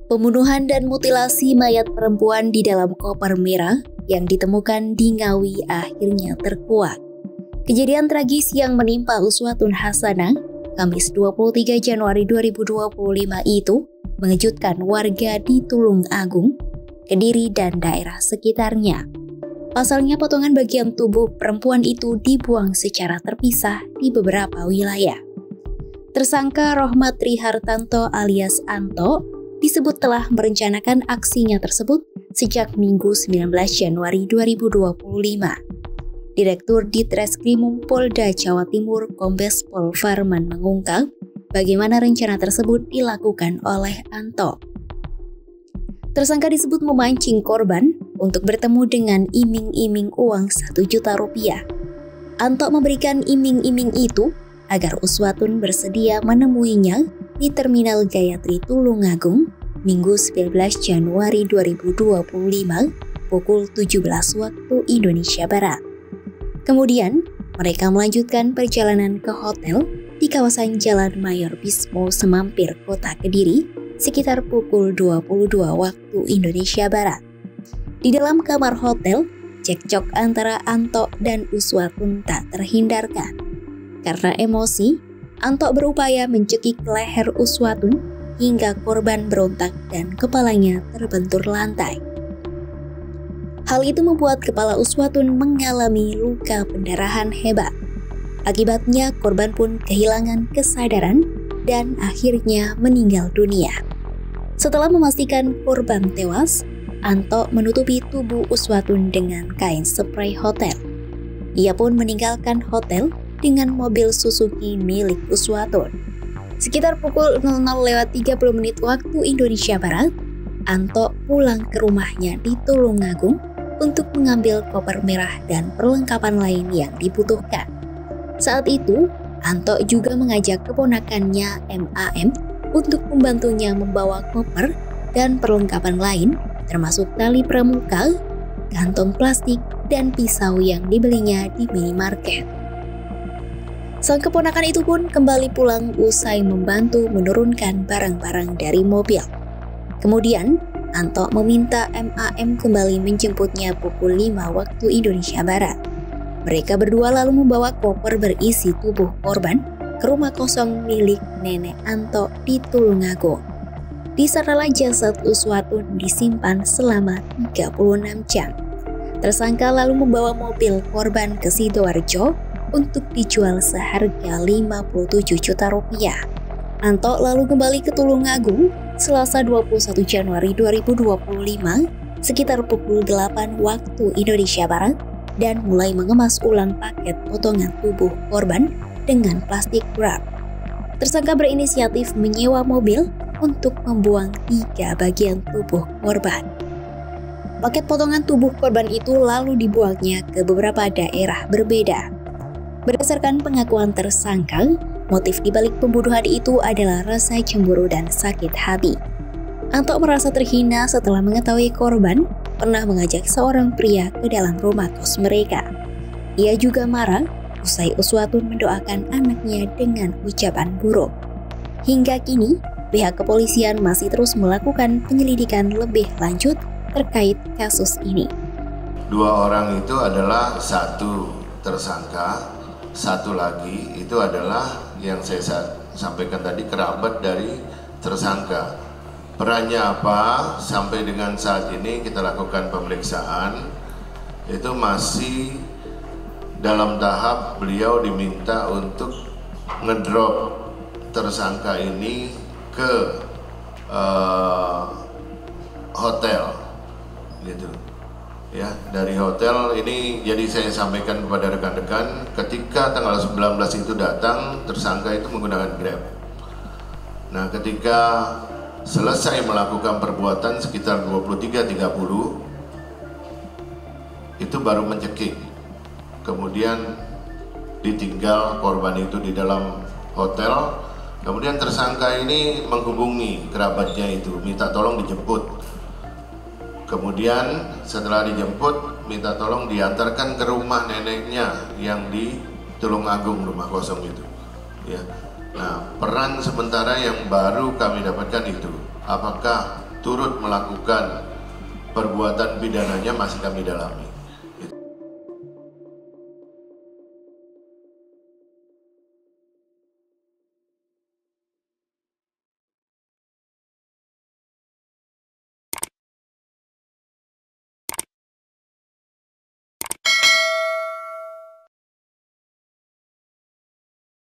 Pembunuhan dan mutilasi mayat perempuan di dalam koper merah yang ditemukan di Ngawi akhirnya terkuak. Kejadian tragis yang menimpa Uswatun Hasanah Kamis 23 Januari 2025 itu mengejutkan warga di Tulung Agung, Kediri, dan daerah sekitarnya. Pasalnya potongan bagian tubuh perempuan itu dibuang secara terpisah di beberapa wilayah. Tersangka Rohmat Trihartanto alias Anto disebut telah merencanakan aksinya tersebut sejak Minggu 19 Januari 2025. Direktur Ditreskrimum Polda Jawa Timur Kombes Pol Farman mengungkap bagaimana rencana tersebut dilakukan oleh Anto. Tersangka disebut memancing korban untuk bertemu dengan iming-iming uang 1 juta rupiah. Anto memberikan iming-iming itu agar Uswatun bersedia menemuinya di Terminal Gayatri Tulungagung, Minggu 19 Januari 2025, pukul 17 waktu Indonesia Barat. Kemudian, mereka melanjutkan perjalanan ke hotel di kawasan Jalan Mayor Bismo Semampir, Kota Kediri, sekitar pukul 22 waktu Indonesia Barat. Di dalam kamar hotel, cekcok antara Anto dan Uswatun tak terhindarkan. Karena emosi, Anto berupaya mencekik leher Uswatun hingga korban berontak dan kepalanya terbentur lantai. Hal itu membuat kepala Uswatun mengalami luka pendarahan hebat. Akibatnya korban pun kehilangan kesadaran dan akhirnya meninggal dunia. Setelah memastikan korban tewas, Anto menutupi tubuh Uswatun dengan kain spray hotel. Ia pun meninggalkan hotel dengan mobil Suzuki milik Uswatun. Sekitar pukul 00.30 waktu Indonesia Barat, Anto pulang ke rumahnya di Tulungagung untuk mengambil koper merah dan perlengkapan lain yang dibutuhkan. Saat itu, Anto juga mengajak keponakannya MAM untuk membantunya membawa koper dan perlengkapan lain, termasuk tali pramuka, kantong plastik, dan pisau yang dibelinya di minimarket. Sang keponakan itu pun kembali pulang usai membantu menurunkan barang-barang dari mobil. Kemudian, Anto meminta MAM kembali menjemputnya pukul 5 waktu Indonesia Barat. Mereka berdua lalu membawa koper berisi tubuh korban ke rumah kosong milik nenek Anto di Tulungagung. Di sanalah jasad Uswatun disimpan selama 36 jam. Tersangka lalu membawa mobil korban ke Sidoarjo untuk dijual seharga 57 juta rupiah. Anto lalu kembali ke Tulungagung Selasa 21 Januari 2025 sekitar pukul 8 waktu Indonesia Barat dan mulai mengemas ulang paket potongan tubuh korban dengan plastik wrap. Tersangka berinisiatif menyewa mobil untuk membuang 3 bagian tubuh korban. Paket potongan tubuh korban itu lalu dibuangnya ke beberapa daerah berbeda. Berdasarkan pengakuan tersangka, motif dibalik pembunuhan itu adalah rasa cemburu dan sakit hati. Anto merasa terhina setelah mengetahui korban pernah mengajak seorang pria ke dalam rumah kos mereka. Ia juga marah usai Uswatun mendoakan anaknya dengan ucapan buruk. Hingga kini, pihak kepolisian masih terus melakukan penyelidikan lebih lanjut terkait kasus ini. 2 orang itu adalah satu tersangka, satu lagi itu adalah yang saya sampaikan tadi kerabat dari tersangka. Perannya apa sampai dengan saat ini kita lakukan pemeriksaan, itu masih dalam tahap beliau diminta untuk ngedrop tersangka ini ke hotel gitu ya. Dari hotel ini jadi saya sampaikan kepada rekan-rekan ketika tanggal 19 itu datang tersangka itu menggunakan Grab. Nah, ketika selesai melakukan perbuatan sekitar 23.30 itu baru mencekik. Kemudian ditinggal korban itu di dalam hotel. Kemudian tersangka ini menghubungi kerabatnya itu, minta tolong dijemput. Kemudian setelah dijemput, minta tolong diantarkan ke rumah neneknya yang di Tulungagung, rumah kosong itu. Ya. Nah, peran sementara yang baru kami dapatkan itu, apakah turut melakukan perbuatan pidananya masih kami dalami.